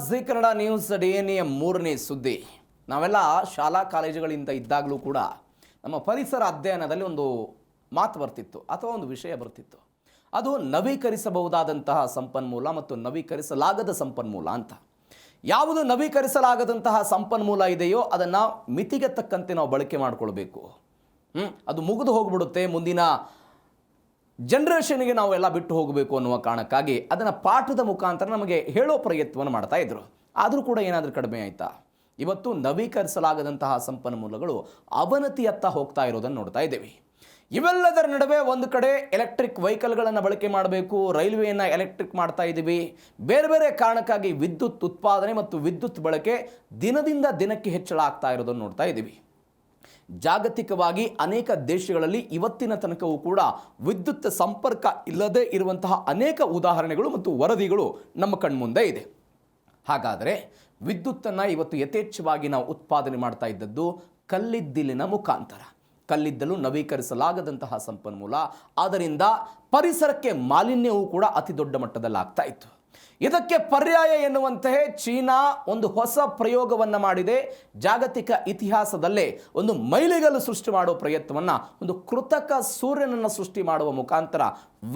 G Kannada news DNA ಮೂರನೇ ಸುದ್ದಿ. ನಾವೆಲ್ಲ ಶಾಲಾ ಕಾಲೇಜುಗಳಿಂದ ಇದ್ದಾಗಲೂ ಕೂಡ ನಮ್ಮ ಪರಿಸರ ಅಧ್ಯಯನದಲ್ಲಿ ಒಂದು ಮಾತು ಬರ್ತಿತ್ತು ಅಥವಾ ಒಂದು ವಿಷಯ ಬರ್ತಿತ್ತು. ಅದು ನವೀಕರಿಸಬಹುದಾದಂತಹ ಸಂಪನ್ಮೂಲ ಮತ್ತು ನವೀಕರಿಸಲಾಗದ ಸಂಪನ್ಮೂಲ ಅಂತ. ಯಾವುದು ನವೀಕರಿಸಲಾಗದಂತಹ ಸಂಪನ್ಮೂಲ ಇದೆಯೋ ಅದನ್ನು ಮಿತಿಗೆ ತಕ್ಕಂತೆ ನಾವು ಬಳಕೆ ಮಾಡಿಕೊಳ್ಬೇಕು. ಅದು ಮುಗಿದು ಹೋಗ್ಬಿಡುತ್ತೆ, ಮುಂದಿನ ಜನರೇಷನ್ಗೆ ನಾವೆಲ್ಲ ಬಿಟ್ಟು ಹೋಗಬೇಕು ಅನ್ನುವ ಕಾರಣಕ್ಕಾಗಿ ಅದನ್ನು ಪಾಠದ ಮುಖಾಂತರ ನಮಗೆ ಹೇಳೋ ಪ್ರಯತ್ನವನ್ನು ಮಾಡ್ತಾ ಇದ್ರು. ಆದರೂ ಕೂಡ ಏನಾದರೂ ಕಡಿಮೆ ಆಯಿತಾ? ಇವತ್ತು ನವೀಕರಿಸಲಾಗದಂತಹ ಸಂಪನ್ಮೂಲಗಳು ಅವನತಿಯತ್ತ ಹೋಗ್ತಾ ಇರೋದನ್ನು ನೋಡ್ತಾ ಇದ್ದೇವೆ. ಇವೆಲ್ಲದರ ನಡುವೆ ಒಂದು ಕಡೆ ಎಲೆಕ್ಟ್ರಿಕ್ ವೆಹಿಕಲ್ಗಳನ್ನು ಬಳಕೆ ಮಾಡಬೇಕು, ರೈಲ್ವೆಯನ್ನು ಎಲೆಕ್ಟ್ರಿಕ್ ಮಾಡ್ತಾ ಇದ್ದೀವಿ. ಬೇರೆ ಬೇರೆ ಕಾರಣಕ್ಕಾಗಿ ವಿದ್ಯುತ್ ಉತ್ಪಾದನೆ ಮತ್ತು ವಿದ್ಯುತ್ ಬಳಕೆ ದಿನದಿಂದ ದಿನಕ್ಕೆ ಹೆಚ್ಚಳ ಆಗ್ತಾ ಇರೋದನ್ನು ನೋಡ್ತಾ ಇದ್ದೀವಿ. ಜಾಗತಿಕವಾಗಿ ಅನೇಕ ದೇಶಗಳಲ್ಲಿ ಇವತ್ತಿನ ತನಕವೂ ಕೂಡ ವಿದ್ಯುತ್ ಸಂಪರ್ಕ ಇಲ್ಲದೆ ಇರುವಂತಹ ಅನೇಕ ಉದಾಹರಣೆಗಳು ಮತ್ತು ವರದಿಗಳು ನಮ್ಮ ಕಣ್ಮುಂದೆ ಇದೆ. ಹಾಗಾದರೆ ವಿದ್ಯುತ್ತನ್ನು ಇವತ್ತು ಯಥೇಚ್ಛವಾಗಿ ನಾವು ಉತ್ಪಾದನೆ ಮಾಡ್ತಾ ಇದ್ದದ್ದು ಕಲ್ಲಿದ್ದಿಲಿನ ಮುಖಾಂತರ. ಕಲ್ಲಿದ್ದಲು ನವೀಕರಿಸಲಾಗದಂತಹ ಸಂಪನ್ಮೂಲ, ಆದ್ದರಿಂದ ಪರಿಸರಕ್ಕೆ ಮಾಲಿನ್ಯವೂ ಕೂಡ ಅತಿ ದೊಡ್ಡ ಮಟ್ಟದಲ್ಲಿ ಆಗ್ತಾ ಇತ್ತು. ಇದಕ್ಕೆ ಪರ್ಯಾಯ ಎನ್ನುವಂತೆ ಚೀನಾ ಒಂದು ಹೊಸ ಪ್ರಯೋಗವನ್ನು ಮಾಡಿದೆ. ಜಾಗತಿಕ ಇತಿಹಾಸದಲ್ಲೇ ಒಂದು ಮೈಲಿಗಲ್ಲು ಸೃಷ್ಟಿ ಮಾಡುವ ಪ್ರಯತ್ನವನ್ನು, ಒಂದು ಕೃತಕ ಸೂರ್ಯನನ್ನು ಸೃಷ್ಟಿ ಮಾಡುವ ಮುಖಾಂತರ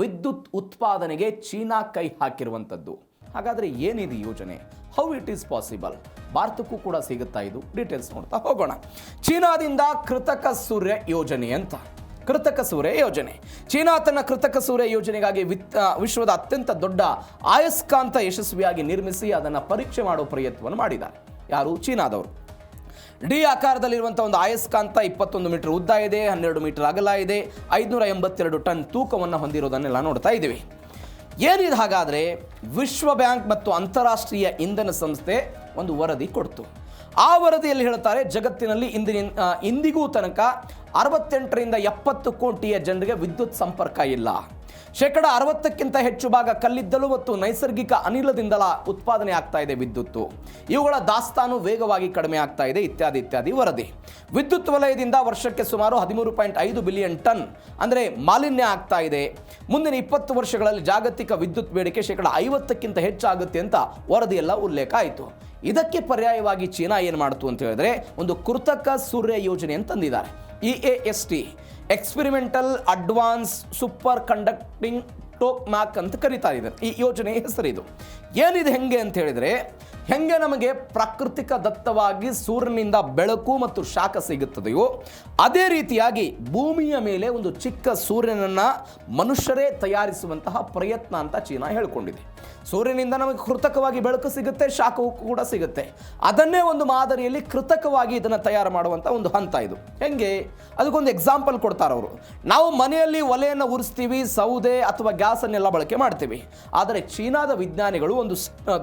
ವಿದ್ಯುತ್ ಉತ್ಪಾದನೆಗೆ ಚೀನಾ ಕೈ ಹಾಕಿರುವಂಥದ್ದು. ಹಾಗಾದರೆ ಏನಿದೆ ಯೋಜನೆ? How it is possible? ಭಾರತಕ್ಕೂ ಕೂಡ ಸಿಗುತ್ತಾ ಇದು? ಡೀಟೇಲ್ಸ್ ನೋಡ್ತಾ ಹೋಗೋಣ. ಚೀನಾದಿಂದ ಕೃತಕ ಸೂರ್ಯ ಯೋಜನೆ ಅಂತ. ಕೃತಕ ಸೂರ್ಯ ಯೋಜನೆ, ಚೀನಾ ತನ್ನ ಕೃತಕ ಸೂರ್ಯ ಯೋಜನೆಗಾಗಿ ವಿಶ್ವದ ಅತ್ಯಂತ ದೊಡ್ಡ ಅಯಸ್ಕಾಂತ ಯಶಸ್ವಿಯಾಗಿ ನಿರ್ಮಿಸಿ ಅದನ್ನು ಪರೀಕ್ಷೆ ಮಾಡುವ ಪ್ರಯತ್ನವನ್ನು ಮಾಡಿದ್ದಾರೆ. ಯಾರು? ಚೀನಾದವರು. ಡಿ ಆಕಾರದಲ್ಲಿರುವಂಥ ಒಂದು ಅಯಸ್ಕಾಂತ 21 ಮೀಟರ್ ಉದ್ದ ಇದೆ, 12 ಮೀಟರ್ ಅಗಲ ಇದೆ, 582 ಟನ್ ತೂಕವನ್ನು ಹೊಂದಿರೋದನ್ನೆಲ್ಲ ನೋಡ್ತಾ ಇದ್ದೀವಿ. ಏನಿದೆ ಹಾಗಾದರೆ? ವಿಶ್ವ ಬ್ಯಾಂಕ್ ಮತ್ತು ಅಂತಾರಾಷ್ಟ್ರೀಯ ಇಂಧನ ಸಂಸ್ಥೆ ಒಂದು ವರದಿ ಕೊಡ್ತು. ಆ ವರದಿಯಲ್ಲಿ ಹೇಳ್ತಾರೆ, ಜಗತ್ತಿನಲ್ಲಿ ಇಂದಿಗೂ ತನಕ 68ರಿಂದ 70 ಕೋಟಿಯ ಜನರಿಗೆ ವಿದ್ಯುತ್ ಸಂಪರ್ಕ ಇಲ್ಲ. 60%ಕ್ಕಿಂತ ಹೆಚ್ಚು ಭಾಗ ಕಲ್ಲಿದ್ದಲು ಮತ್ತು ನೈಸರ್ಗಿಕ ಅನಿಲದಿಂದಲ ಉತ್ಪಾದನೆ ಆಗ್ತಾ ಇದೆ ವಿದ್ಯುತ್ತು. ಇವುಗಳ ದಾಸ್ತಾನು ವೇಗವಾಗಿ ಕಡಿಮೆ ಆಗ್ತಾ ಇದೆ, ಇತ್ಯಾದಿ ಇತ್ಯಾದಿ ವರದಿ. ವಿದ್ಯುತ್ ವಲಯದಿಂದ ವರ್ಷಕ್ಕೆ ಸುಮಾರು 13.5 ಬಿಲಿಯನ್ ಟನ್ ಅಂದರೆ ಮಾಲಿನ್ಯ ಆಗ್ತಾ ಇದೆ. ಮುಂದಿನ 20 ವರ್ಷಗಳಲ್ಲಿ ಜಾಗತಿಕ ವಿದ್ಯುತ್ ಬೇಡಿಕೆ 50%ಕ್ಕಿಂತ ಹೆಚ್ಚಾಗುತ್ತೆ ಅಂತ ವರದಿಯೆಲ್ಲ ಉಲ್ಲೇಖ ಆಯಿತು. ಇದಕ್ಕೆ ಪರ್ಯಾಯವಾಗಿ ಚೀನಾ ಏನು ಮಾಡ್ತು ಅಂತ ಹೇಳಿದ್ರೆ, ಒಂದು ಕೃತಕ ಸೂರ್ಯ ಯೋಜನೆ ಅಂತಂದಿದ್ದಾರೆ. EAST, experimental advanced super conducting tokamak ಅಂತ ಕರೀತಾ ಇದ್ದಾರೆ. ಈ ಯೋಜನೆಯ ಹೆಸರಿದು. ಏನಿದೆ ಹೆಂಗೆ ಅಂತ ಹೇಳಿದರೆ, ಹೆಂಗೆ ನಮಗೆ ಪ್ರಾಕೃತಿಕ ದತ್ತವಾಗಿ ಸೂರ್ಯನಿಂದ ಬೆಳಕು ಮತ್ತು ಶಾಖ ಸಿಗುತ್ತದೆಯೋ ಅದೇ ರೀತಿಯಾಗಿ ಭೂಮಿಯ ಮೇಲೆ ಒಂದು ಚಿಕ್ಕ ಸೂರ್ಯನನ್ನು ಮನುಷ್ಯರೇ ತಯಾರಿಸುವಂತಹ ಪ್ರಯತ್ನ ಅಂತ ಚೀನಾ ಹೇಳಿಕೊಂಡಿದೆ. ಸೂರ್ಯನಿಂದ ನಮಗೆ ಕೃತಕವಾಗಿ ಬೆಳಕು ಸಿಗುತ್ತೆ, ಶಾಖವೂ ಕೂಡ ಸಿಗುತ್ತೆ. ಅದನ್ನೇ ಒಂದು ಮಾದರಿಯಲ್ಲಿ ಕೃತಕವಾಗಿ ಇದನ್ನು ತಯಾರು ಮಾಡುವಂಥ ಒಂದು ಹಂತ ಇದು. ಹೆಂಗೆ? ಅದಕ್ಕೊಂದು ಎಕ್ಸಾಂಪಲ್ ಕೊಡ್ತಾರೆ ಅವರು. ನಾವು ಮನೆಯಲ್ಲಿ ಒಲೆಯನ್ನು ಉರಿಸ್ತೀವಿ, ಸೌದೆ ಅಥವಾ ಗ್ಯಾಸನ್ನೆಲ್ಲ ಬಳಕೆ ಮಾಡ್ತೀವಿ. ಆದರೆ ಚೀನಾದ ವಿಜ್ಞಾನಿಗಳು ಒಂದು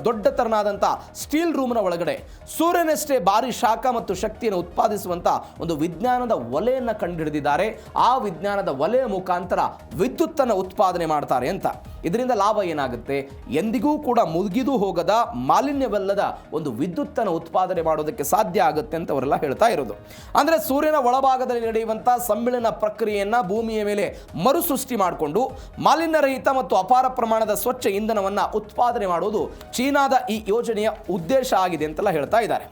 ದೊಡ್ಡ ತರನಾದಂಥ ಸ್ಟೀಲ್ ರೂಮ್ನ ಒಳಗಡೆ ಸೂರ್ಯನಷ್ಟೇ ಭಾರಿ ಶಾಖ ಮತ್ತು ಶಕ್ತಿಯನ್ನು ಉತ್ಪಾದಿಸುವಂಥ ಒಂದು ವಿಜ್ಞಾನದ ಒಲೆಯನ್ನು ಕಂಡುಹಿಡಿದಿದ್ದಾರೆ. ಆ ವಿಜ್ಞಾನದ ಒಲೆಯ ಮುಖಾಂತರ ವಿದ್ಯುತ್ತನ್ನು ಉತ್ಪಾದನೆ ಮಾಡ್ತಾರೆ ಅಂತ. ಇದರಿಂದ ಲಾಭ ಏನಾಗುತ್ತೆ? ಎಂದಿಗೂ ಕೂಡ ಮುಗಿದು ಹೋಗದ ಮಾಲಿನ್ಯವಲ್ಲದ ಒಂದು ವಿದ್ಯುತ್ತನ್ನು ಉತ್ಪಾದನೆ ಮಾಡೋದಕ್ಕೆ ಸಾಧ್ಯ ಆಗುತ್ತೆ ಅಂತ ಅವರೆಲ್ಲ ಹೇಳ್ತಾ ಇರೋದು. ಅಂದರೆ ಸೂರ್ಯನ ಒಳಭಾಗದಲ್ಲಿ ನಡೆಯುವಂಥ ಸಮ್ಮಿಳನ ಪ್ರಕ್ರಿಯೆಯನ್ನು ಭೂಮಿಯ ಮೇಲೆ ಮರುಸೃಷ್ಟಿ ಮಾಡಿಕೊಂಡು ಮಾಲಿನ್ಯರಹಿತ ಮತ್ತು ಅಪಾರ ಪ್ರಮಾಣದ ಸ್ವಚ್ಛ ಇಂಧನವನ್ನು ಉತ್ಪಾದನೆ ಮಾಡೋದು ಚೀನಾದ ಈ ಯೋಜನೆಯ ಉದ್ದೇಶ ಆಗಿದೆ ಅಂತೆಲ್ಲ ಹೇಳ್ತಾ ಇದ್ದಾರೆ.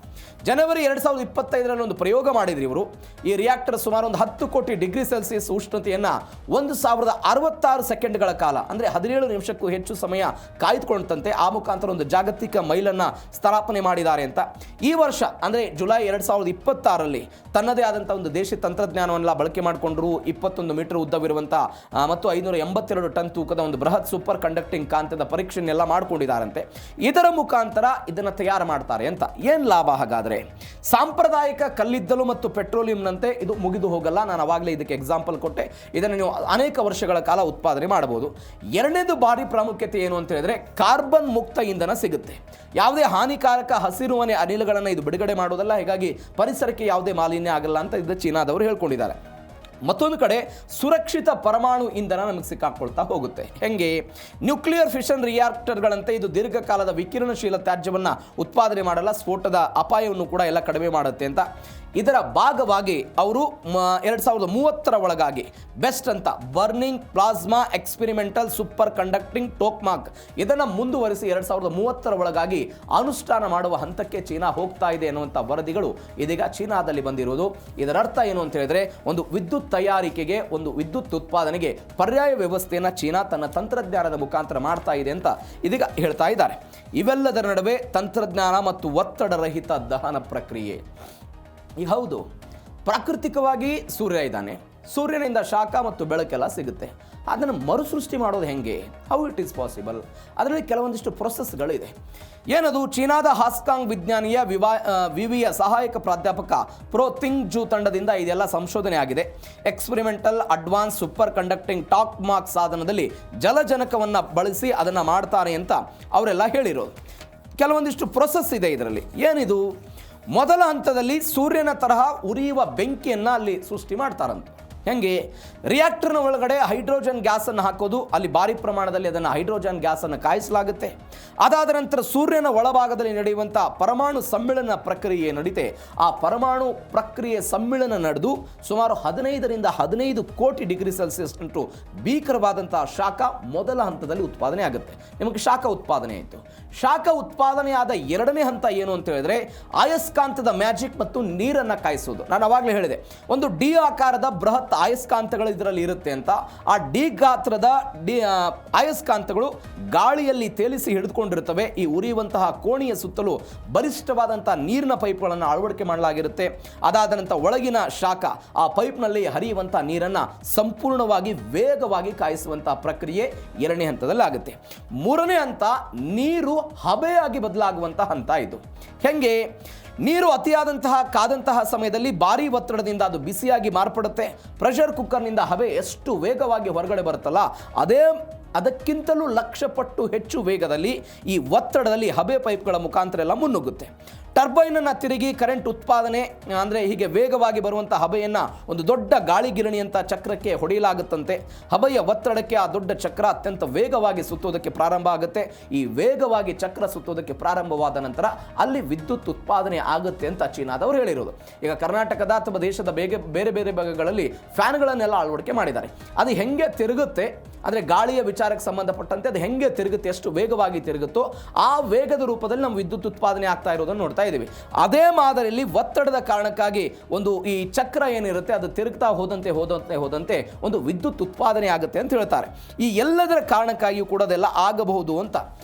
ಜನವರಿ 2025ರಲ್ಲಿ ಒಂದು ಪ್ರಯೋಗ ಮಾಡಿದ್ರು ಇವರು. ಈ ರಿಯಾಕ್ಟರ್ ಸುಮಾರು ಒಂದು 10 ಕೋಟಿ ಡಿಗ್ರಿ ಸೆಲ್ಸಿಯಸ್ ಉಷ್ಣತೆಯನ್ನು 1066 ಸೆಕೆಂಡ್ಗಳ ಕಾಲ, ಅಂದರೆ 17 ನಿಮಿಷಕ್ಕೂ ಹೆಚ್ಚು ಸಮಯ ಕಾಯ್ದುಕೊಂಡಂತೆ ಆ ಮುಖಾಂತರ ಒಂದು ಜಾಗತಿಕ ಮೈಲನ್ನು ಸ್ಥಾಪನೆ ಮಾಡಿದ್ದಾರೆ ಅಂತ. ಈ ವರ್ಷ ಅಂದರೆ ಜುಲೈ 2026ರಲ್ಲಿ ತನ್ನದೇ ಆದಂಥ ಒಂದು ದೇಶಿ ತಂತ್ರಜ್ಞಾನವನ್ನೆಲ್ಲ ಬಳಕೆ ಮಾಡಿಕೊಂಡ್ರು. 21 ಮೀಟರ್ ಉದ್ದವಿರುವಂಥ ಮತ್ತು 582 ಟನ್ ತೂಕದ ಒಂದು ಬೃಹತ್ ಸೂಪರ್ ಕಂಡಕ್ಟಿಂಗ್ ಕಾಂತದ ಪರೀಕ್ಷೆಯನ್ನೆಲ್ಲ ಮಾಡಿಕೊಂಡಿದ್ದಾರಂತೆ. ಇದರ ಮುಖಾಂತರ ಇದನ್ನು ತಯಾರು ಮಾಡ್ತಾರೆ ಅಂತ. ಏನು ಲಾಭ ಹಾಗಾದರೆ? ಸಾಂಪ್ರದಾಯಿಕ ಕಲ್ಲಿದ್ದಲು ಮತ್ತು ಪೆಟ್ರೋಲಿಯಂನಂತೆ ಇದು ಮುಗಿದು ಹೋಗಲ್ಲ. ನಾನು ಅವಾಗಲೇ ಇದಕ್ಕೆ ಎಕ್ಸಾಂಪಲ್ ಕೊಟ್ಟೆ. ಇದನ್ನು ನೀವು ಅನೇಕ ವರ್ಷಗಳ ಕಾಲ ಉತ್ಪಾದನೆ ಮಾಡಬಹುದು. ಎರಡನೇದು ಭಾರಿ ಪ್ರಾಮುಖ್ಯತೆ ಏನು ಅಂತ ಹೇಳಿದ್ರೆ, ಕಾರ್ಬನ್ ಮುಕ್ತ ಇಂಧನ ಸಿಗುತ್ತೆ. ಯಾವುದೇ ಹಾನಿಕಾರಕ ಹಸಿರುಮನೆ ಅನಿಲಗಳನ್ನು ಇದು ಬಿಡುಗಡೆ ಮಾಡೋದಲ್ಲ. ಹೀಗಾಗಿ ಪರಿಸರಕ್ಕೆ ಯಾವುದೇ ಮಾಲಿನ್ಯ ಆಗಲ್ಲ ಅಂತ ಇದು ಚೀನಾದವರು ಹೇಳ್ಕೊಂಡಿದ್ದಾರೆ. ಮತ್ತೊಂದು ಕಡೆ ಸುರಕ್ಷಿತ ಪರಮಾಣು ಇಂಧನ ನಮಗೆ ಸಿಕ್ಕಾಕೊಳ್ತಾ ಹೋಗುತ್ತೆ. ಹೆಂಗೆ? ನ್ಯೂಕ್ಲಿಯರ್ ಫಿಷನ್ ರಿಯಾಕ್ಟರ್ಗಳಂತೆ ಇದು ದೀರ್ಘಕಾಲದ ವಿಕಿರಣಶೀಲ ತ್ಯಾಜ್ಯವನ್ನು ಉತ್ಪಾದನೆ ಮಾಡಲ್ಲ, ಸ್ಫೋಟದ ಅಪಾಯವನ್ನು ಕೂಡ ಎಲ್ಲ ಕಡಿಮೆ ಮಾಡುತ್ತೆ ಅಂತ. ಇದರ ಭಾಗವಾಗಿ ಅವರು 2030 ಒಳಗಾಗಿ ಬೆಸ್ಟ್ ಅಂತ burning plasma experimental super conducting tokamak ಇದನ್ನು ಮುಂದುವರಿಸಿ 2030 ಒಳಗಾಗಿ ಅನುಷ್ಠಾನ ಮಾಡುವ ಹಂತಕ್ಕೆ ಚೀನಾ ಹೋಗ್ತಾ ಇದೆ ಅನ್ನುವಂಥ ವರದಿಗಳು ಇದೀಗ ಚೀನಾದಲ್ಲಿ ಬಂದಿರುವುದು. ಇದರ ಅರ್ಥ ಏನು ಅಂತ ಹೇಳಿದ್ರೆ, ಒಂದು ವಿದ್ಯುತ್ ತಯಾರಿಕೆಗೆ, ಒಂದು ವಿದ್ಯುತ್ ಉತ್ಪಾದನೆಗೆ ಪರ್ಯಾಯ ವ್ಯವಸ್ಥೆಯನ್ನು ಚೀನಾ ತನ್ನ ತಂತ್ರಜ್ಞಾನದ ಮುಖಾಂತರ ಮಾಡ್ತಾ ಇದೆ ಅಂತ ಇದೀಗ ಹೇಳ್ತಾ ಇದ್ದಾರೆ. ಇವೆಲ್ಲದರ ನಡುವೆ ತಂತ್ರಜ್ಞಾನ ಮತ್ತು ಒತ್ತಡರಹಿತ ದಹನ ಪ್ರಕ್ರಿಯೆ. ಈ ಹೌದು, ಪ್ರಾಕೃತಿಕವಾಗಿ ಸೂರ್ಯ ಇದ್ದಾನೆ, ಸೂರ್ಯನಿಂದ ಶಾಖ ಮತ್ತು ಬೆಳಕೆಲ್ಲ ಸಿಗುತ್ತೆ. ಅದನ್ನು ಮರುಸೃಷ್ಟಿ ಮಾಡೋದು ಹೆಂಗೆ? How it is possible? ಅದರಲ್ಲಿ ಕೆಲವೊಂದಿಷ್ಟು ಪ್ರೊಸೆಸ್ಗಳಿದೆ. ಏನದು? ಚೀನಾದ ಹಾಸ್ಕಾಂಗ್ ವಿಜ್ಞಾನಿಯ ವಿವಿಯ ಸಹಾಯಕ ಪ್ರಾಧ್ಯಾಪಕ ಪ್ರೋ ತಿಂಗ್ ಜೂ ತಂಡದಿಂದ ಇದೆಲ್ಲ ಸಂಶೋಧನೆ ಆಗಿದೆ. Experimental advanced super conducting talk mark ಸಾಧನದಲ್ಲಿ ಜಲಜನಕವನ್ನು ಬಳಸಿ ಅದನ್ನು ಮಾಡ್ತಾರೆ ಅಂತ ಅವರೆಲ್ಲ ಹೇಳಿರೋದು. ಕೆಲವೊಂದಿಷ್ಟು ಪ್ರೊಸೆಸ್ ಇದೆ ಇದರಲ್ಲಿ. ಏನಿದು? ಮೊದಲ ಹಂತದಲ್ಲಿ ಸೂರ್ಯನ ತರಹ ಉರಿಯುವ ಬೆಂಕಿಯನ್ನು ಅಲ್ಲಿ ಸೃಷ್ಟಿ ಮಾಡ್ತಾರಂತ. ಹೆಂಗೆ? ರಿಯಾಕ್ಟರ್ನ ಒಳಗಡೆ ಹೈಡ್ರೋಜನ್ ಗ್ಯಾಸನ್ನು ಹಾಕೋದು, ಅಲ್ಲಿ ಭಾರಿ ಪ್ರಮಾಣದಲ್ಲಿ ಅದನ್ನು ಹೈಡ್ರೋಜನ್ ಗ್ಯಾಸನ್ನು ಕಾಯಿಸಲಾಗುತ್ತೆ. ಅದಾದ ನಂತರ ಸೂರ್ಯನ ಒಳಭಾಗದಲ್ಲಿ ನಡೆಯುವಂಥ ಪರಮಾಣು ಸಮ್ಮಿಳನ ಪ್ರಕ್ರಿಯೆ ನಡೀತೆ. ಆ ಪರಮಾಣು ಪ್ರಕ್ರಿಯೆ ಸಮ್ಮಿಳನ ನಡೆದು ಸುಮಾರು 15 ಕೋಟಿ ಡಿಗ್ರಿ ಸೆಲ್ಸಿಯಸ್ ಅಂಟು ಭೀಕರವಾದಂಥ ಶಾಖ ಮೊದಲ ಹಂತದಲ್ಲಿ ಉತ್ಪಾದನೆ ಆಗುತ್ತೆ. ನಿಮಗೆ ಶಾಖ ಉತ್ಪಾದನೆ ಆಯಿತು. ಶಾಖ ಉತ್ಪಾದನೆಯಾದ ಎರಡನೇ ಹಂತ ಏನು ಅಂತ ಹೇಳಿದ್ರೆ, ಅಯಸ್ಕಾಂತದ ಮ್ಯಾಜಿಕ್ ಮತ್ತು ನೀರನ್ನು ಕಾಯಿಸೋದು. ನಾನು ಅವಾಗಲೇ ಹೇಳಿದೆ, ಒಂದು ಡಿ ಆಕಾರದ ಬೃಹತ್ ಅಯಸ್ಕಾಂತಗಳು ಇದರಲ್ಲಿ ಇರುತ್ತೆ ಅಂತ. ಆ ಡಿ ಗಾತ್ರದ ಅಯಸ್ಕಾಂತಗಳು ಗಾಳಿಯಲ್ಲಿ ತೇಲಿಸಿ ಹಿಡಿದುಕೊಂಡಿರುತ್ತವೆ. ಈ ಉರಿಯುವಂತಹ ಕೋಣೆಯ ಸುತ್ತಲೂ ಬಲಿಷ್ಠವಾದಂತಹ ನೀರಿನ ಪೈಪ್ಗಳನ್ನು ಅಳವಡಿಕೆ ಮಾಡಲಾಗಿರುತ್ತೆ. ಅದಾದ ನಂತರ ಒಳಗಿನ ಶಾಖ, ಆ ಪೈಪ್ನಲ್ಲಿ ಹರಿಯುವಂತಹ ನೀರನ್ನು ಸಂಪೂರ್ಣವಾಗಿ ವೇಗವಾಗಿ ಕಾಯಿಸುವಂತಹ ಪ್ರಕ್ರಿಯೆ ಎರಡನೇ ಹಂತದಲ್ಲಿ ಆಗುತ್ತೆ. ಮೂರನೇ ಹಂತ ನೀರು ಹಬೆಯಾಗಿ ಬದಲಾಗುವಂತಹ ಹಂತ. ಇದು ಹೆಂಗೆ? ನೀರು ಅತಿಯಾದಂತಹ ಕಾದಂತಹ ಸಮಯದಲ್ಲಿ ಭಾರೀ ಒತ್ತಡದಿಂದ ಅದು ಬಿಸಿಯಾಗಿ ಮಾರ್ಪಡುತ್ತೆ. ಪ್ರೆಷರ್ ಕುಕ್ಕರ್ನಿಂದ ಹಬೆ ಎಷ್ಟು ವೇಗವಾಗಿ ಹೊರಗಡೆ ಬರುತ್ತಲ್ಲ, ಅದಕ್ಕಿಂತಲೂ 1,00,000 ಪಟ್ಟು ಹೆಚ್ಚು ವೇಗದಲ್ಲಿ ಈ ಒತ್ತಡದಲ್ಲಿ ಹಬೆ ಪೈಪ್ಗಳ ಮುಖಾಂತರ ಎಲ್ಲ ಮುನ್ನುಗ್ಗುತ್ತೆ. ಟರ್ಬೈನನ್ನು ತಿರುಗಿ ಕರೆಂಟ್ ಉತ್ಪಾದನೆ, ಅಂದರೆ ಹೀಗೆ ವೇಗವಾಗಿ ಬರುವಂಥ ಹಬೆಯನ್ನು ಒಂದು ದೊಡ್ಡ ಗಾಳಿಗಿರಣಿಯಂಥ ಚಕ್ರಕ್ಕೆ ಹೊಡೆಯಲಾಗುತ್ತಂತೆ. ಹಬೆಯ ಒತ್ತಡಕ್ಕೆ ಆ ದೊಡ್ಡ ಚಕ್ರ ಅತ್ಯಂತ ವೇಗವಾಗಿ ಸುತ್ತೋದಕ್ಕೆ ಪ್ರಾರಂಭ ಆಗುತ್ತೆ. ಈ ವೇಗವಾಗಿ ಚಕ್ರ ಸುತ್ತೋದಕ್ಕೆ ಪ್ರಾರಂಭವಾದ ನಂತರ ಅಲ್ಲಿ ವಿದ್ಯುತ್ ಉತ್ಪಾದನೆ ಆಗುತ್ತೆ ಅಂತ ಚೀನಾದವರು ಹೇಳಿರೋದು. ಈಗ ಕರ್ನಾಟಕದ ಅಥವಾ ದೇಶದ ಬೇರೆ ಬೇರೆ ಭಾಗಗಳಲ್ಲಿ ಫ್ಯಾನ್ಗಳನ್ನೆಲ್ಲ ಅಳವಡಿಕೆ ಮಾಡಿದ್ದಾರೆ. ಅದು ಹೆಂಗೆ ತಿರುಗುತ್ತೆ ಅಂದರೆ ಗಾಳಿಯ ವಿಚಾರಕ್ಕೆ ಸಂಬಂಧಪಟ್ಟಂತೆ ಅದು ಹೆಂಗೆ ತಿರುಗುತ್ತೆ, ಎಷ್ಟು ವೇಗವಾಗಿ ತಿರುಗುತ್ತೋ ಆ ವೇಗದ ರೂಪದಲ್ಲಿ ನಮ್ಮ ವಿದ್ಯುತ್ ಉತ್ಪಾದನೆ ಆಗ್ತಾ ಇರೋದನ್ನು ನೋಡ್ತಾ ಇದ್ದೀವಿ. ಅದೇ ಮಾದರಿಯಲ್ಲಿ ಒತ್ತಡದ ಕಾರಣಕ್ಕಾಗಿ ಒಂದು ಈ ಚಕ್ರ ಏನಿರುತ್ತೆ ಅದು ತಿರುಗ್ತಾ ಹೋದಂತೆ ಒಂದು ವಿದ್ಯುತ್ ಉತ್ಪಾದನೆ ಆಗುತ್ತೆ ಅಂತ ಹೇಳ್ತಾರೆ. ಈ ಎಲ್ಲದರ ಕಾರಣಕ್ಕಾಗಿಯೂ ಕೂಡ ಅದೆಲ್ಲ ಆಗಬಹುದು ಅಂತ.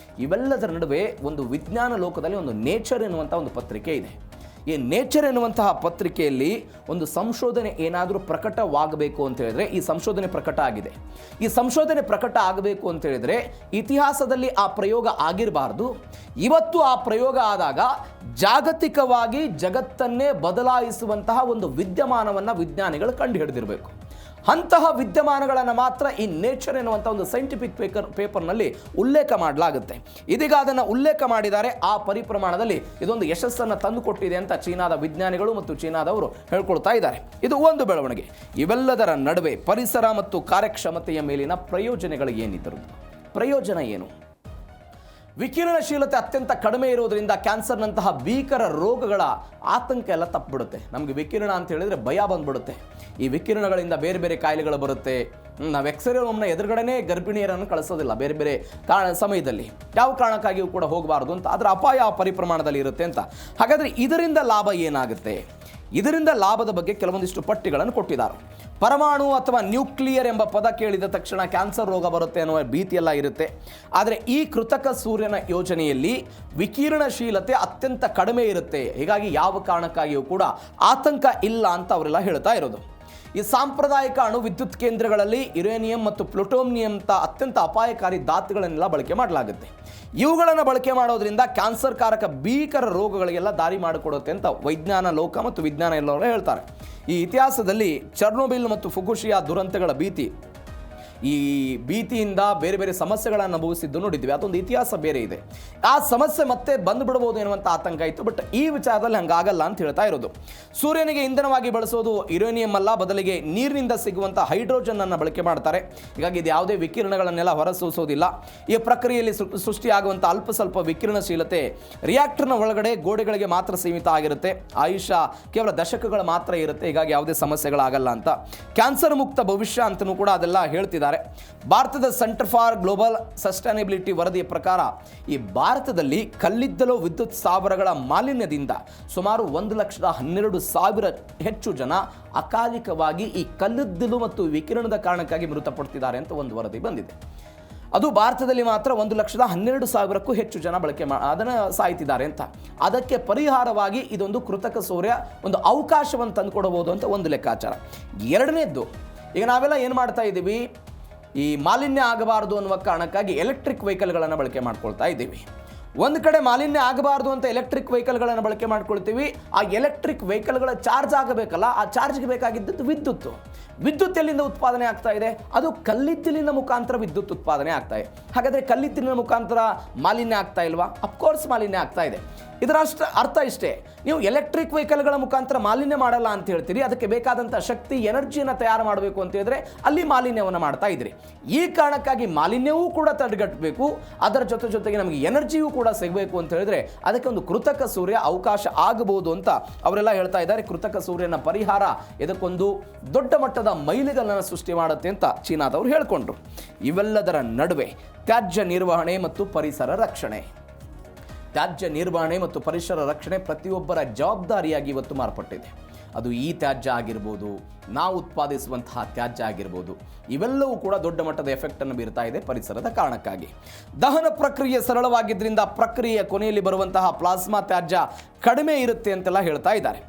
ಇವೆಲ್ಲದರ ನಡುವೆ ಒಂದು ವಿಜ್ಞಾನ ಲೋಕದಲ್ಲಿ ಒಂದು ನೇಚರ್ ಎನ್ನುವಂಥ ಒಂದು ಪತ್ರಿಕೆ ಇದೆ. ಈ ನೇಚರ್ ಎನ್ನುವಂತಹ ಪತ್ರಿಕೆಯಲ್ಲಿ ಒಂದು ಸಂಶೋಧನೆ ಏನಾದರೂ ಪ್ರಕಟವಾಗಬೇಕು ಅಂತ ಹೇಳಿದ್ರೆ, ಈ ಸಂಶೋಧನೆ ಪ್ರಕಟ ಆಗಿದೆ. ಈ ಸಂಶೋಧನೆ ಪ್ರಕಟ ಆಗಬೇಕು ಅಂತ ಹೇಳಿದ್ರೆ ಇತಿಹಾಸದಲ್ಲಿ ಆ ಪ್ರಯೋಗ ಆಗಿರಬಾರ್ದು. ಇವತ್ತು ಆ ಪ್ರಯೋಗ ಆದಾಗ ಜಾಗತಿಕವಾಗಿ ಜಗತ್ತನ್ನೇ ಬದಲಾಯಿಸುವಂತಹ ಒಂದು ವಿದ್ಯಮಾನವನ್ನು ವಿಜ್ಞಾನಿಗಳು ಕಂಡು ಹಿಡಿದಿರಬೇಕು. ಅಂತಹ ವಿದ್ಯಮಾನಗಳನ್ನು ಮಾತ್ರ ಈ ನೇಚರ್ ಎನ್ನುವಂಥ ಒಂದು ಸೈಂಟಿಫಿಕ್ ಪೇಪರ್ನಲ್ಲಿ ಉಲ್ಲೇಖ ಮಾಡಲಾಗುತ್ತೆ. ಇದೀಗ ಅದನ್ನು ಉಲ್ಲೇಖ ಮಾಡಿದ್ದಾರೆ. ಆ ಪರಿಪ್ರಮಾಣದಲ್ಲಿ ಇದೊಂದು ಯಶಸ್ಸನ್ನು ತಂದುಕೊಟ್ಟಿದೆ ಅಂತ ಚೀನಾದ ವಿಜ್ಞಾನಿಗಳು ಮತ್ತು ಚೀನಾದವರು ಹೇಳ್ಕೊಳ್ತಾ ಇದ್ದಾರೆ. ಇದು ಒಂದು ಬೆಳವಣಿಗೆ. ಇವೆಲ್ಲದರ ನಡುವೆ ಪರಿಸರ ಮತ್ತು ಕಾರ್ಯಕ್ಷಮತೆಯ ಮೇಲಿನ ಪ್ರಯೋಜನಗಳು ಏನಿದ್ದರು? ಪ್ರಯೋಜನ ಏನು? ವಿಕಿರಣಶೀಲತೆ ಅತ್ಯಂತ ಕಡಿಮೆ ಇರೋದರಿಂದ ಕ್ಯಾನ್ಸರ್ನಂತಹ ಭೀಕರ ರೋಗಗಳ ಆತಂಕ ಎಲ್ಲ ತಪ್ಪಿಬಿಡುತ್ತೆ. ನಮಗೆ ವಿಕಿರಣ ಅಂತ ಹೇಳಿದರೆ ಭಯ ಬಂದ್ಬಿಡುತ್ತೆ. ಈ ವಿಕಿರಣಗಳಿಂದ ಬೇರೆ ಬೇರೆ ಕಾಯಿಲೆಗಳು ಬರುತ್ತೆ. ನಾವು ಎಕ್ಸ್ರೇ ರೂಮ್ನ ಎದುರುಗಡೆನೇ ಗರ್ಭಿಣಿಯರನ್ನು ಕಳಿಸೋದಿಲ್ಲ ಬೇರೆ ಬೇರೆ ಸಮಯದಲ್ಲಿ, ಯಾವ ಕಾರಣಕ್ಕಾಗಿಯೂ ಕೂಡ ಹೋಗಬಾರ್ದು ಅಂತ. ಅದರ ಅಪಾಯ ಪರಿಪ್ರಮಾಣದಲ್ಲಿ ಇರುತ್ತೆ ಅಂತ. ಹಾಗಾದರೆ ಇದರಿಂದ ಲಾಭ ಏನಾಗುತ್ತೆ? ಇದರಿಂದ ಲಾಭದ ಬಗ್ಗೆ ಕೆಲವೊಂದಿಷ್ಟು ಪಟ್ಟಿಗಳನ್ನು ಕೊಟ್ಟಿದ್ದಾರೆ. ಪರಮಾಣು ಅಥವಾ ನ್ಯೂಕ್ಲಿಯರ್ ಎಂಬ ಪದ ಕೇಳಿದ ತಕ್ಷಣ ಕ್ಯಾನ್ಸರ್ ರೋಗ ಬರುತ್ತೆ ಅನ್ನುವ ಭೀತಿಯೆಲ್ಲ ಇರುತ್ತೆ. ಆದರೆ ಈ ಕೃತಕ ಸೂರ್ಯನ ಯೋಜನೆಯಲ್ಲಿ ವಿಕಿರಣಶೀಲತೆ ಅತ್ಯಂತ ಕಡಿಮೆ ಇರುತ್ತೆ. ಹೀಗಾಗಿ ಯಾವ ಕಾರಣಕ್ಕಾಗಿಯೂ ಕೂಡ ಆತಂಕ ಇಲ್ಲ ಅಂತ ಅವರೆಲ್ಲ ಹೇಳ್ತಾ ಇರೋದು. ಈ ಸಾಂಪ್ರದಾಯಿಕ ಅಣು ವಿದ್ಯುತ್ ಕೇಂದ್ರಗಳಲ್ಲಿ ಯುರೇನಿಯಂ ಮತ್ತು ಪ್ಲುಟೋನಿಯಂ ಅಂತ ಅತ್ಯಂತ ಅಪಾಯಕಾರಿ ಧಾತುಗಳನ್ನೆಲ್ಲ ಬಳಕೆ ಮಾಡಲಾಗುತ್ತೆ. ಇವುಗಳನ್ನು ಬಳಕೆ ಮಾಡೋದ್ರಿಂದ ಕ್ಯಾನ್ಸರ್ ಕಾರಕ ಭೀಕರ ರೋಗಗಳಿಗೆಲ್ಲ ದಾರಿ ಮಾಡಿಕೊಡುತ್ತೆ ಅಂತ ವೈಜ್ಞಾನ ಲೋಕ ಮತ್ತು ವಿಜ್ಞಾನ ಎಲ್ಲರೂ ಹೇಳ್ತಾರೆ. ಈ ಇತಿಹಾಸದಲ್ಲಿ ಚರ್ನೋಬಿಲ್ ಮತ್ತು ಫುಕುಶಿಯಾ ದುರಂತಗಳ ಭೀತಿ ಈ ಭೀತಿಯಿಂದ ಬೇರೆ ಬೇರೆ ಸಮಸ್ಯೆಗಳನ್ನು ಅನುಭವಿಸಿದ್ದು ನೋಡಿದ್ವಿ. ಅದೊಂದು ಇತಿಹಾಸ ಬೇರೆ ಇದೆ. ಆ ಸಮಸ್ಯೆ ಮತ್ತೆ ಬಂದುಬಿಡ್ಬೋದು ಎನ್ನುವಂಥ ಆತಂಕ ಇತ್ತು. ಬಟ್ ಈ ವಿಚಾರದಲ್ಲಿ ಹಂಗಾಗಲ್ಲ ಅಂತ ಹೇಳ್ತಾ ಇರೋದು. ಸೂರ್ಯನಿಗೆ ಇಂಧನವಾಗಿ ಬಳಸೋದು ಯುರೇನಿಯಂ ಅಲ್ಲ, ಬದಲಿಗೆ ನೀರಿನಿಂದ ಸಿಗುವಂಥ ಹೈಡ್ರೋಜನ್ ಅನ್ನು ಬಳಕೆ ಮಾಡ್ತಾರೆ. ಹೀಗಾಗಿ ಇದು ಯಾವುದೇ ವಿಕಿರಣಗಳನ್ನೆಲ್ಲ ಹೊರಸೂಸೋದಿಲ್ಲ. ಈ ಪ್ರಕ್ರಿಯೆಯಲ್ಲಿ ಸೃಷ್ಟಿಯಾಗುವಂಥ ಅಲ್ಪ ಸ್ವಲ್ಪ ವಿಕಿರಣಶೀಲತೆ ರಿಯಾಕ್ಟರ್ನ ಒಳಗಡೆ ಗೋಡೆಗಳಿಗೆ ಮಾತ್ರ ಸೀಮಿತ ಆಗಿರುತ್ತೆ. ಆಯುಷ್ಯ ಕೇವಲ ದಶಕಗಳು ಮಾತ್ರ ಇರುತ್ತೆ. ಹೀಗಾಗಿ ಯಾವುದೇ ಸಮಸ್ಯೆಗಳಾಗಲ್ಲ ಅಂತ. ಕ್ಯಾನ್ಸರ್ ಮುಕ್ತ ಭವಿಷ್ಯ ಅಂತಲೂ ಕೂಡ ಅದೆಲ್ಲ ಹೇಳ್ತಿದ್ದಾರೆ. ಭಾರತದ ಸೆಂಟರ್ ಫಾರ್ ಗ್ಲೋಬಲ್ ಸಸ್ಟೈನಬಿಲಿಟಿ ವರದಿಯ ಪ್ರಕಾರ ಈ ಭಾರತದಲ್ಲಿ ಕಲ್ಲಿದ್ದಲು ವಿದ್ಯುತ್ ಸ್ಥಾವರಗಳ ಮಾಲಿನ್ಯದಿಂದ ಸುಮಾರು 1,12,000 ಹೆಚ್ಚು ಜನ ಅಕಾಲಿಕವಾಗಿ ಈ ಕಲ್ಲಿದ್ದಲು ಮತ್ತು ವಿಕಿರಣದ ಕಾರಣಕ್ಕಾಗಿ ಮೃತಪಡ್ತಿದ್ದಾರೆ ಅಂತ ಒಂದು ವರದಿ ಬಂದಿದೆ. ಅದು ಭಾರತದಲ್ಲಿ ಮಾತ್ರ 1,12,000ಕ್ಕೂ ಹೆಚ್ಚು ಜನ ಅದನ್ನು ಸಾಯ್ತಿದ್ದಾರೆ ಅಂತ. ಅದಕ್ಕೆ ಪರಿಹಾರವಾಗಿ ಇದೊಂದು ಕೃತಕ ಸೂರ್ಯ ಒಂದು ಅವಕಾಶವನ್ನು ತಂದುಕೊಡಬಹುದು ಅಂತ ಒಂದು ಲೆಕ್ಕಾಚಾರ. ಎರಡನೇದ್ದು, ಈಗ ನಾವೆಲ್ಲ ಏನು ಮಾಡ್ತಾ ಇದ್ದೀವಿ, ಈ ಮಾಲಿನ್ಯ ಆಗಬಾರದು ಅನ್ನುವ ಕಾರಣಕ್ಕಾಗಿ ಎಲೆಕ್ಟ್ರಿಕ್ ವೆಹಿಕಲ್ಗಳನ್ನು ಬಳಕೆ ಮಾಡ್ಕೊಳ್ತಾ ಇದ್ದೀವಿ. ಒಂದು ಕಡೆ ಮಾಲಿನ್ಯ ಆಗಬಾರ್ದು ಅಂತ ಎಲೆಕ್ಟ್ರಿಕ್ ವೆಹಿಕಲ್ಗಳನ್ನು ಬಳಕೆ ಮಾಡ್ಕೊಳ್ತೀವಿ. ಆ ಎಲೆಕ್ಟ್ರಿಕ್ ವೆಹಿಕಲ್ಗಳ ಚಾರ್ಜ್ ಆಗಬೇಕಲ್ಲ, ಆ ಚಾರ್ಜ್ಗೆ ಬೇಕಾಗಿದ್ದದ್ದು ವಿದ್ಯುತ್ತು. ವಿದ್ಯುತ್ ಎಲ್ಲಿಂದ ಉತ್ಪಾದನೆ ಆಗ್ತಾ ಇದೆ? ಅದು ಕಲ್ಲಿದ್ದಲಿನ ಮುಖಾಂತರ ವಿದ್ಯುತ್ ಉತ್ಪಾದನೆ ಆಗ್ತಾ ಇದೆ. ಹಾಗಾದರೆ ಕಲ್ಲಿದ್ದಲಿನ ಮುಖಾಂತರ ಮಾಲಿನ್ಯ ಆಗ್ತಾ ಇಲ್ವಾ? ಅಫ್ಕೋರ್ಸ್ ಮಾಲಿನ್ಯ ಆಗ್ತಾ ಇದೆ. ಇದರ ಅರ್ಥ ಇಷ್ಟೇ, ನೀವು ಎಲೆಕ್ಟ್ರಿಕ್ ವೆಹಿಕಲ್ಗಳ ಮುಖಾಂತರ ಮಾಲಿನ್ಯ ಮಾಡಲ್ಲ ಅಂತ ಹೇಳ್ತೀರಿ, ಅದಕ್ಕೆ ಬೇಕಾದಂಥ ಶಕ್ತಿ ಎನರ್ಜಿಯನ್ನು ತಯಾರು ಮಾಡಬೇಕು ಅಂತ ಹೇಳಿದ್ರೆ ಅಲ್ಲಿ ಮಾಲಿನ್ಯವನ್ನು ಮಾಡ್ತಾ ಇದ್ರಿ. ಈ ಕಾರಣಕ್ಕಾಗಿ ಮಾಲಿನ್ಯವೂ ಕೂಡ ತಡೆಗಟ್ಟಬೇಕು, ಅದರ ಜೊತೆಗೆ ನಮಗೆ ಎನರ್ಜಿಯೂ ಕೂಡ ಸಿಗಬೇಕು ಅಂತ ಹೇಳಿದ್ರೆ ಅದಕ್ಕೆ ಒಂದು ಕೃತಕ ಸೂರ್ಯ ಅವಕಾಶ ಆಗಬಹುದು ಅಂತ ಅವರೆಲ್ಲ ಹೇಳ್ತಾ ಇದ್ದಾರೆ. ಕೃತಕ ಸೂರ್ಯನ ಪರಿಹಾರ ಇದಕ್ಕೊಂದು ದೊಡ್ಡ ಮಟ್ಟದ ಮೈಲಿಗಲ್ಲನ್ನು ಸೃಷ್ಟಿ ಮಾಡುತ್ತೆ ಅಂತ ಚೀನಾದವರು ಹೇಳ್ಕೊಂಡ್ರು. ಇವೆಲ್ಲದರ ನಡುವೆ ತ್ಯಾಜ್ಯ ನಿರ್ವಹಣೆ ಮತ್ತು ಪರಿಸರ ರಕ್ಷಣೆ ಮತ್ತು ಪರಿಸರ ರಕ್ಷಣೆ ಪ್ರತಿಯೊಬ್ಬರ ಜವಾಬ್ದಾರಿಯಾಗಿ ಇವತ್ತು ಮಾರ್ಪಟ್ಟಿದೆ. ಅದು ಈ ತ್ಯಾಜ್ಯ ಆಗಿರ್ಬೋದು, ನಾವು ಉತ್ಪಾದಿಸುವಂತಹ ತ್ಯಾಜ್ಯ ಆಗಿರ್ಬೋದು, ಇವೆಲ್ಲವೂ ಕೂಡ ದೊಡ್ಡ ಮಟ್ಟದ ಎಫೆಕ್ಟನ್ನು ಬೀರ್ತಾ ಇದೆ ಪರಿಸರದ ಕಾರಣಕ್ಕಾಗಿ. ದಹನ ಪ್ರಕ್ರಿಯೆ ಸರಳವಾಗಿದ್ದರಿಂದ ಪ್ರಕ್ರಿಯೆಯ ಕೊನೆಯಲ್ಲಿ ಬರುವಂತಹ ಪ್ಲಾಸ್ಮಾ ತ್ಯಾಜ್ಯ ಕಡಿಮೆ ಇರುತ್ತೆ ಅಂತೆಲ್ಲ ಹೇಳ್ತಾ ಇದ್ದಾರೆ.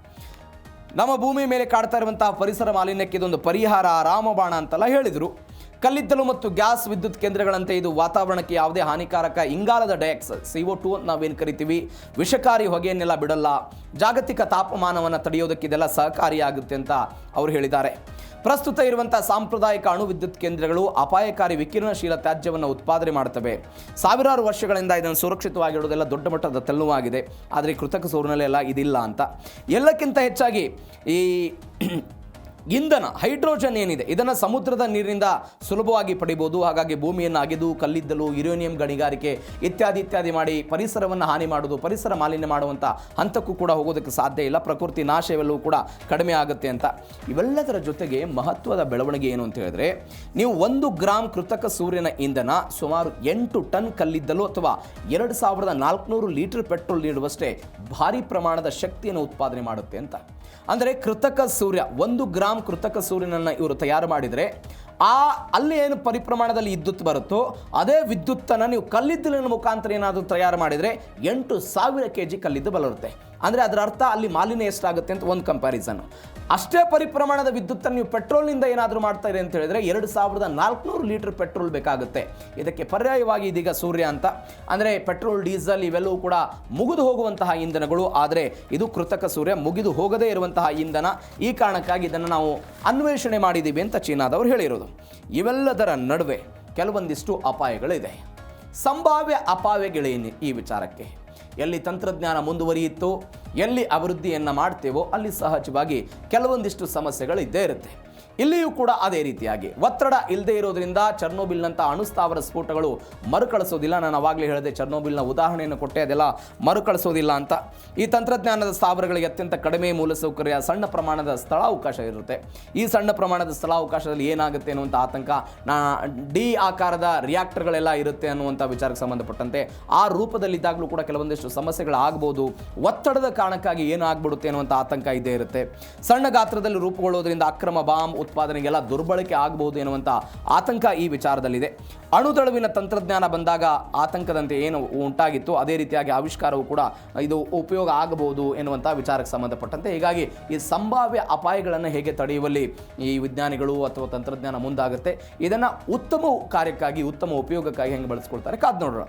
ನಮ್ಮ ಭೂಮಿ ಮೇಲೆ ಕಾಡ್ತಾ ಇರುವಂತಹ ಪರಿಸರ ಮಾಲಿನ್ಯಕ್ಕೆ ಇದೊಂದು ಪರಿಹಾರ, ರಾಮಬಾಣ ಅಂತೆಲ್ಲ ಹೇಳಿದರು. ಕಲ್ಲಿದ್ದಲು ಮತ್ತು ಗ್ಯಾಸ್ ವಿದ್ಯುತ್ ಕೇಂದ್ರಗಳಂತೆ ಇದು ವಾತಾವರಣಕ್ಕೆ ಯಾವುದೇ ಹಾನಿಕಾರಕ ಇಂಗಾಲದ ಡೈಆಕ್ಸೈಡ್ CO2 ಅಂತ ನಾವೇನು ಕರಿತೀವಿ, ವಿಷಕಾರಿ ಹೊಗೆಯನ್ನೆಲ್ಲ ಬಿಡಲ್ಲ. ಜಾಗತಿಕ ತಾಪಮಾನವನ್ನು ತಡೆಯೋದಕ್ಕೆ ಇದೆಲ್ಲ ಸಹಕಾರಿಯಾಗುತ್ತೆ ಅಂತ ಅವರು ಹೇಳಿದ್ದಾರೆ. ಪ್ರಸ್ತುತ ಇರುವಂಥ ಸಾಂಪ್ರದಾಯಿಕ ಅಣು ವಿದ್ಯುತ್ ಕೇಂದ್ರಗಳು ಅಪಾಯಕಾರಿ ವಿಕಿರಣಶೀಲ ತ್ಯಾಜ್ಯವನ್ನು ಉತ್ಪಾದನೆ ಮಾಡ್ತವೆ. ಸಾವಿರಾರು ವರ್ಷಗಳಿಂದ ಇದನ್ನು ಸುರಕ್ಷಿತವಾಗಿಡೋದೆಲ್ಲ ದೊಡ್ಡ ಮಟ್ಟದ ತಲೆನೋವಾಗಿದೆ. ಆದರೆ ಕೃತಕ ಸೂರ್ಯನಲ್ಲೆಲ್ಲ ಇದಿಲ್ಲ ಅಂತ. ಎಲ್ಲಕ್ಕಿಂತ ಹೆಚ್ಚಾಗಿ ಈ ಇಂಧನ ಹೈಡ್ರೋಜನ್ ಏನಿದೆ ಇದನ್ನು ಸಮುದ್ರದ ನೀರಿನಿಂದ ಸುಲಭವಾಗಿ ಪಡಿಬೋದು. ಹಾಗಾಗಿ ಭೂಮಿಯನ್ನು ಅಗೆದು ಕಲ್ಲಿದ್ದಲು, ಯುರೇನಿಯಂ ಗಣಿಗಾರಿಕೆ ಇತ್ಯಾದಿ ಮಾಡಿ ಪರಿಸರವನ್ನು ಹಾನಿ ಮಾಡೋದು, ಪರಿಸರ ಮಾಲಿನ್ಯ ಮಾಡುವಂಥ ಹಂತಕ್ಕೂ ಕೂಡ ಹೋಗೋದಕ್ಕೆ ಸಾಧ್ಯ ಇಲ್ಲ. ಪ್ರಕೃತಿ ನಾಶ ಇವೆಲ್ಲವೂ ಕೂಡ ಕಡಿಮೆ ಆಗುತ್ತೆ ಅಂತ. ಇವೆಲ್ಲದರ ಜೊತೆಗೆ ಮಹತ್ವದ ಬೆಳವಣಿಗೆ ಏನು ಅಂತ ಹೇಳಿದ್ರೆ, ನೀವು 1 ಗ್ರಾಂ ಕೃತಕ ಸೂರ್ಯನ ಇಂಧನ ಸುಮಾರು 8 ಟನ್ ಕಲ್ಲಿದ್ದಲು ಅಥವಾ 2,400 ಲೀಟರ್ ಪೆಟ್ರೋಲ್ ನೀಡುವಷ್ಟೇ ಭಾರಿ ಪ್ರಮಾಣದ ಶಕ್ತಿಯನ್ನು ಉತ್ಪಾದನೆ ಮಾಡುತ್ತೆ ಅಂತ. ಅಂದರೆ ಕೃತಕ ಸೂರ್ಯ 1 ಗ್ರಾಂ ಕೃತಕ ಸೂರ್ಯನನ್ನು ಇವರು ತಯಾರು ಮಾಡಿದರೆ ಅಲ್ಲಿ ಏನು ಪರಿಪ್ರಮಾಣದಲ್ಲಿ ವಿದ್ಯುತ್ ಬರುತ್ತೋ ಅದೇ ವಿದ್ಯುತ್ತನ್ನು ನೀವು ಕಲ್ಲಿದ್ದಲಿನ ಮುಖಾಂತರ ಏನಾದರೂ ತಯಾರು ಮಾಡಿದರೆ 8,000 kg ಕಲ್ಲಿದ್ದು ಬರುತ್ತೆ. ಅಂದರೆ ಅದರ ಅರ್ಥ ಅಲ್ಲಿ ಮಾಲಿನ್ಯ ಎಷ್ಟಾಗುತ್ತೆ ಅಂತ ಒಂದು ಕಂಪ್ಯಾರಿಸನ್. ಅಷ್ಟೇ ಪರಿಪ್ರಮಾಣದ ವಿದ್ಯುತ್ತನ್ನು ನೀವು ಪೆಟ್ರೋಲ್ನಿಂದ ಏನಾದರೂ ಮಾಡ್ತಾರೆ ಅಂತ ಹೇಳಿದರೆ 2,400 ಲೀಟರ್ ಪೆಟ್ರೋಲ್ ಬೇಕಾಗುತ್ತೆ. ಇದಕ್ಕೆ ಪರ್ಯಾಯವಾಗಿ ಇದೀಗ ಸೂರ್ಯ ಅಂತ, ಅಂದರೆ ಪೆಟ್ರೋಲ್, ಡೀಸೆಲ್ ಇವೆಲ್ಲವೂ ಕೂಡ ಮುಗಿದು ಹೋಗುವಂತಹ ಇಂಧನಗಳು. ಆದರೆ ಇದು ಕೃತಕ ಸೂರ್ಯ ಮುಗಿದು ಹೋಗದೇ ಇರುವಂತಹ ಇಂಧನ. ಈ ಕಾರಣಕ್ಕಾಗಿ ಇದನ್ನು ನಾವು ಅನ್ವೇಷಣೆ ಮಾಡಿದ್ದೀವಿ ಅಂತ ಚೀನಾದವರು ಹೇಳಿರೋದು. ಇವೆಲ್ಲದರ ನಡುವೆ ಕೆಲವೊಂದಿಷ್ಟು ಅಪಾಯಗಳಿದೆ. ಸಂಭಾವ್ಯ ಅಪಾಯಗಳೇನು ಈ ವಿಚಾರಕ್ಕೆ? ಎಲ್ಲಿ ತಂತ್ರಜ್ಞಾನ ಮುಂದುವರಿಯಿತೋ, ಎಲ್ಲಿ ಅಭಿವೃದ್ಧಿಯನ್ನು ಮಾಡ್ತೇವೋ ಅಲ್ಲಿ ಸಹಜವಾಗಿ ಕೆಲವೊಂದಿಷ್ಟು ಸಮಸ್ಯೆಗಳು ಇದ್ದೇ ಇರುತ್ತೆ. ಇಲ್ಲಿಯೂ ಕೂಡ ಅದೇ ರೀತಿಯಾಗಿ ಒತ್ತಡ ಇಲ್ಲದೆ ಇರೋದ್ರಿಂದ ಚರ್ನೋಬಿಲ್ನಂಥ ಅಣುಸ್ಥಾವರ ಸ್ಫೋಟಗಳು ಮರುಕಳಿಸೋದಿಲ್ಲ. ನಾನು ಅವಾಗಲೇ ಹೇಳಿದೆ, ಚರ್ನೋಬಿಲ್ನ ಉದಾಹರಣೆಯನ್ನು ಕೊಟ್ಟೆ, ಅದೆಲ್ಲ ಮರುಕಳಿಸೋದಿಲ್ಲ ಅಂತ. ಈ ತಂತ್ರಜ್ಞಾನದ ಸ್ಥಾವರಗಳಿಗೆ ಅತ್ಯಂತ ಕಡಿಮೆ ಮೂಲಸೌಕರ್ಯ, ಸಣ್ಣ ಪ್ರಮಾಣದ ಸ್ಥಳಾವಕಾಶ ಇರುತ್ತೆ. ಈ ಸಣ್ಣ ಪ್ರಮಾಣದ ಸ್ಥಳಾವಕಾಶದಲ್ಲಿ ಏನಾಗುತ್ತೆ ಅನ್ನುವಂಥ ಆತಂಕ, ಡಿ ಆಕಾರದ ರಿಯಾಕ್ಟರ್ಗಳೆಲ್ಲ ಇರುತ್ತೆ ಅನ್ನುವಂಥ ವಿಚಾರಕ್ಕೆ ಸಂಬಂಧಪಟ್ಟಂತೆ ಆ ರೂಪದಲ್ಲಿದ್ದಾಗಲೂ ಕೂಡ ಕೆಲವೊಂದಿಷ್ಟು ಸಮಸ್ಯೆಗಳಾಗ್ಬೋದು. ಒತ್ತಡದ ಕಾರಣಕ್ಕಾಗಿ ಏನಾಗ್ಬಿಡುತ್ತೆ ಅನ್ನುವಂಥ ಆತಂಕ ಇದ್ದೇ ಇರುತ್ತೆ. ಸಣ್ಣ ಗಾತ್ರದಲ್ಲಿ ರೂಪುಗೊಳ್ಳೋದ್ರಿಂದ ಅಕ್ರಮ ಬಾಂಬ್ ಉತ್ಪಾದನೆಗೆಲ್ಲ ದುರ್ಬಳಕೆ ಆಗಬಹುದು ಎನ್ನುವಂಥ ಆತಂಕ ಈ ವಿಚಾರದಲ್ಲಿದೆ. ಅಣುದಳುವಿನ ತಂತ್ರಜ್ಞಾನ ಬಂದಾಗ ಆತಂಕದಂತೆ ಏನು ಉಂಟಾಗಿತ್ತು ಅದೇ ರೀತಿಯಾಗಿ ಆವಿಷ್ಕಾರವು ಕೂಡ ಇದು ಉಪಯೋಗ ಆಗಬಹುದು ಎನ್ನುವಂಥ ವಿಚಾರಕ್ಕೆ ಸಂಬಂಧಪಟ್ಟಂತೆ. ಹೀಗಾಗಿ ಈ ಸಂಭಾವ್ಯ ಅಪಾಯಗಳನ್ನು ಹೇಗೆ ತಡೆಯುವಲ್ಲಿ ಈ ವಿಜ್ಞಾನಿಗಳು ಅಥವಾ ತಂತ್ರಜ್ಞಾನ ಮುಂದಾಗುತ್ತೆ, ಇದನ್ನು ಉತ್ತಮ ಕಾರ್ಯಕ್ಕಾಗಿ, ಉತ್ತಮ ಉಪಯೋಗಕ್ಕಾಗಿ ಹೆಂಗೆ ಬಳಸ್ಕೊಳ್ತಾರೆ ಕಾದು ನೋಡೋಣ.